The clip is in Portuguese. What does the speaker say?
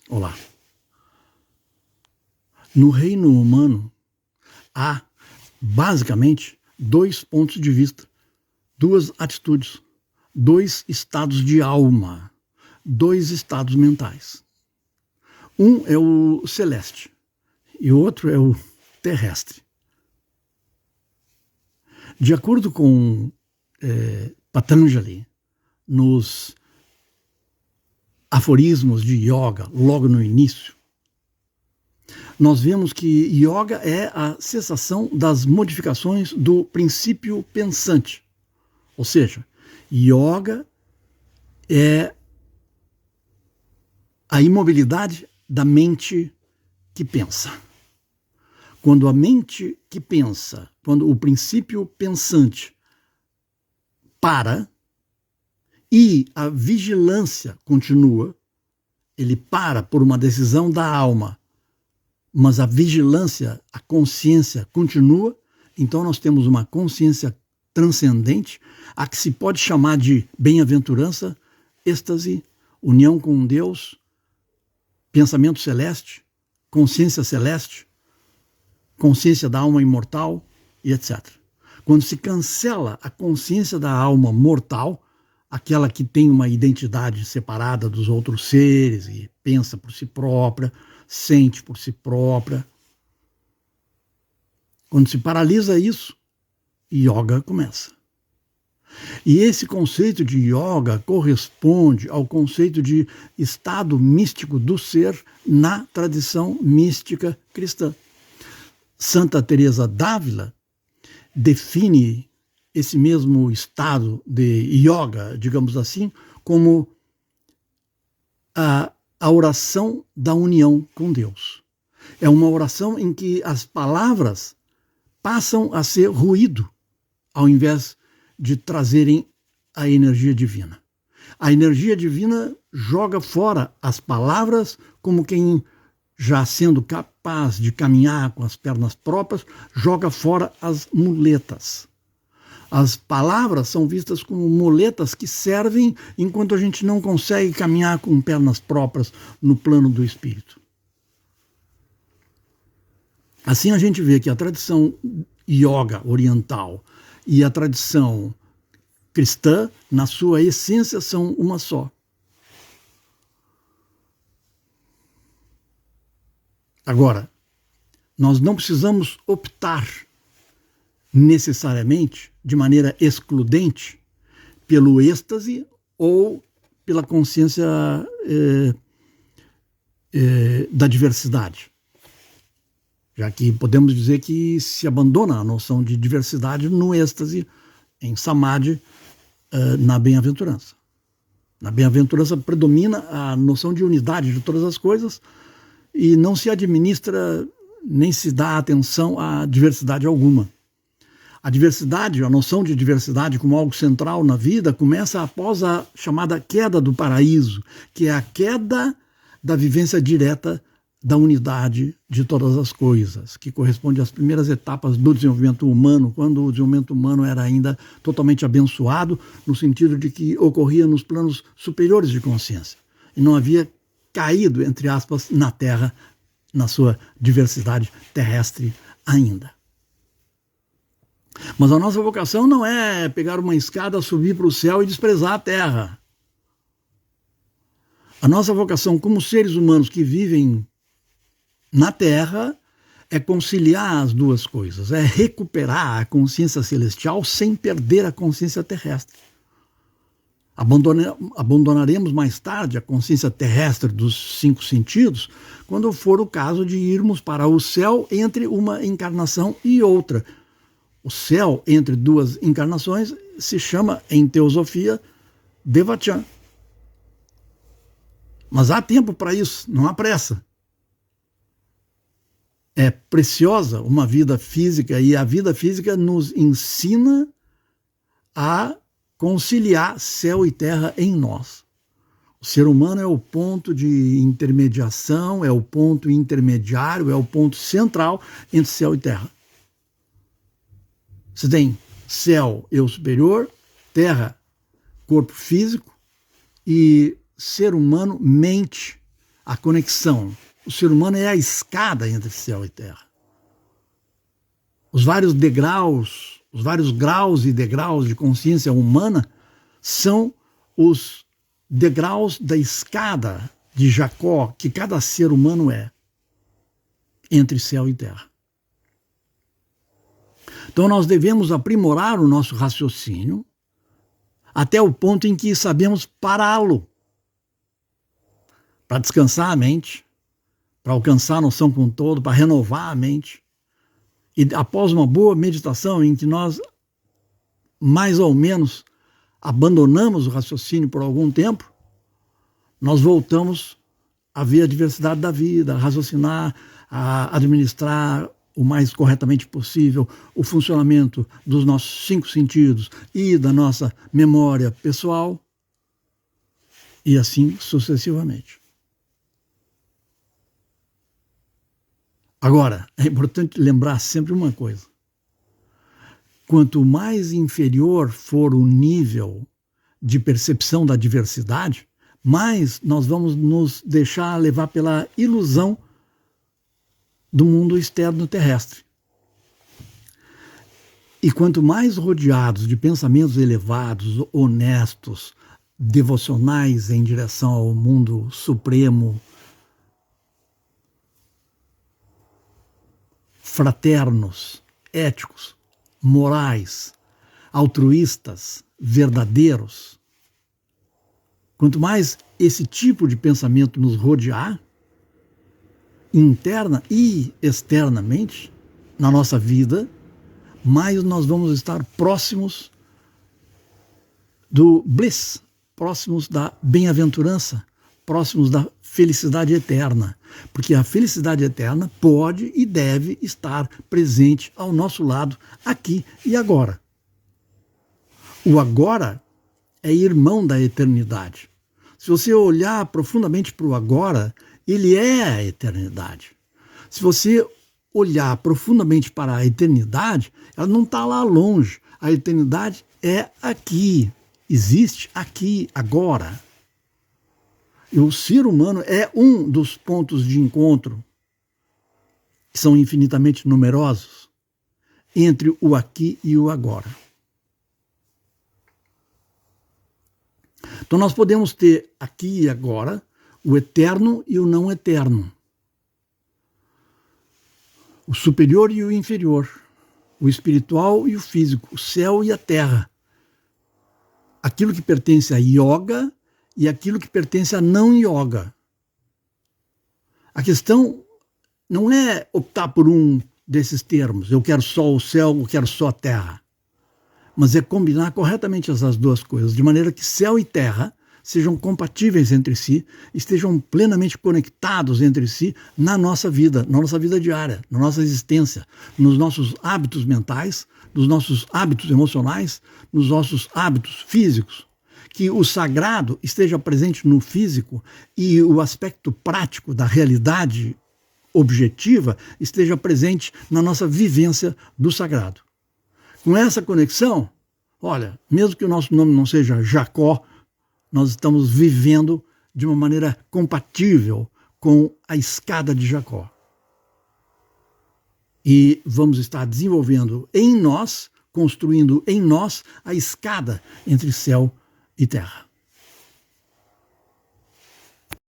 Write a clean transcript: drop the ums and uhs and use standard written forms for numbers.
Olá. No reino humano, há basicamente dois pontos de vista, duas atitudes, dois estados de alma, dois estados mentais. Um é o celeste e o outro é o terrestre. De acordo com Patanjali, nos aforismos de yoga, logo no início, nós vemos que yoga é a cessação das modificações do princípio pensante. Ou seja, yoga é a imobilidade da mente que pensa. Quando a mente que pensa, quando o princípio pensante para e a vigilância continua, ele para por uma decisão da alma, mas a vigilância, a consciência continua, então nós temos uma consciência transcendente, a que se pode chamar de bem-aventurança, êxtase, união com Deus, pensamento celeste, consciência celeste, consciência da alma imortal e etc. Quando se cancela a consciência da alma mortal, aquela que tem uma identidade separada dos outros seres e pensa por si própria, sente por si própria. Quando se paralisa isso, yoga começa. E esse conceito de yoga corresponde ao conceito de estado místico do ser na tradição mística cristã. Santa Teresa d'Ávila define esse mesmo estado de yoga, digamos assim, como a oração da união com Deus. É uma oração em que as palavras passam a ser ruído, ao invés de trazerem a energia divina. A energia divina joga fora as palavras como quem, já sendo capaz de caminhar com as pernas próprias, joga fora as muletas. As palavras são vistas como muletas que servem enquanto a gente não consegue caminhar com pernas próprias no plano do espírito. Assim a gente vê que a tradição yoga oriental e a tradição cristã, na sua essência, são uma só. Agora, nós não precisamos optar necessariamente, de maneira excludente, pelo êxtase ou pela consciência da diversidade. Já que podemos dizer que se abandona a noção de diversidade no êxtase, em samadhi, na bem-aventurança. Na bem-aventurança predomina a noção de unidade de todas as coisas e não se administra nem se dá atenção à diversidade alguma. A diversidade, a noção de diversidade como algo central na vida, começa após a chamada queda do paraíso, que é a queda da vivência direta da unidade de todas as coisas, que corresponde às primeiras etapas do desenvolvimento humano, quando o desenvolvimento humano era ainda totalmente abençoado, no sentido de que ocorria nos planos superiores de consciência, e não havia caído, entre aspas, na Terra, na sua diversidade terrestre ainda. Mas a nossa vocação não é pegar uma escada, subir para o céu e desprezar a Terra. A nossa vocação como seres humanos que vivem na Terra é conciliar as duas coisas, é recuperar a consciência celestial sem perder a consciência terrestre. Abandonaremos mais tarde a consciência terrestre dos 5 sentidos quando for o caso de irmos para o céu entre uma encarnação e outra. O céu entre 2 encarnações se chama, em teosofia, Devachan. Mas há tempo para isso, não há pressa. É preciosa uma vida física e a vida física nos ensina a conciliar céu e terra em nós. O ser humano é o ponto de intermediação, é o ponto intermediário, é o ponto central entre céu e terra. Você tem céu, eu superior, terra, corpo físico, e ser humano, mente, a conexão. O ser humano é a escada entre céu e terra. Os vários degraus, os vários graus e degraus de consciência humana são os degraus da escada de Jacó que cada ser humano é entre céu e terra. Então nós devemos aprimorar o nosso raciocínio até o ponto em que sabemos pará-lo, para descansar a mente, para alcançar a noção com todo, para renovar a mente. E após uma boa meditação em que nós, mais ou menos, abandonamos o raciocínio por algum tempo, nós voltamos a ver a diversidade da vida, a raciocinar, a administrar o mais corretamente possível o funcionamento dos nossos 5 sentidos e da nossa memória pessoal, e assim sucessivamente. Agora, é importante lembrar sempre uma coisa. Quanto mais inferior for o nível de percepção da diversidade, mais nós vamos nos deixar levar pela ilusão do mundo externo terrestre. E quanto mais rodeados de pensamentos elevados, honestos, devocionais em direção ao mundo supremo, fraternos, éticos, morais, altruístas, verdadeiros, quanto mais esse tipo de pensamento nos rodear, interna e externamente, na nossa vida, mais nós vamos estar próximos do bliss, próximos da bem-aventurança, próximos da felicidade eterna. Porque a felicidade eterna pode e deve estar presente ao nosso lado, aqui e agora. O agora é irmão da eternidade. Se você olhar profundamente para o agora, ele é a eternidade. Se você olhar profundamente para a eternidade, ela não está lá longe. A eternidade é aqui, existe aqui, agora. E o ser humano é um dos pontos de encontro, que são infinitamente numerosos, entre o aqui e o agora. Então nós podemos ter aqui e agora o eterno e o não eterno, o superior e o inferior, o espiritual e o físico, o céu e a terra, aquilo que pertence a yoga e aquilo que pertence a não yoga. A questão não é optar por um desses termos, eu quero só o céu, eu quero só a terra, mas é combinar corretamente essas duas coisas, de maneira que céu e terra sejam compatíveis entre si, estejam plenamente conectados entre si na nossa vida diária, na nossa existência, nos nossos hábitos mentais, nos nossos hábitos emocionais, nos nossos hábitos físicos. Que o sagrado esteja presente no físico e o aspecto prático da realidade objetiva esteja presente na nossa vivência do sagrado. Com essa conexão, olha, mesmo que o nosso nome não seja Jacó, nós estamos vivendo de uma maneira compatível com a escada de Jacó. E vamos estar desenvolvendo em nós, construindo em nós a escada entre céu e terra.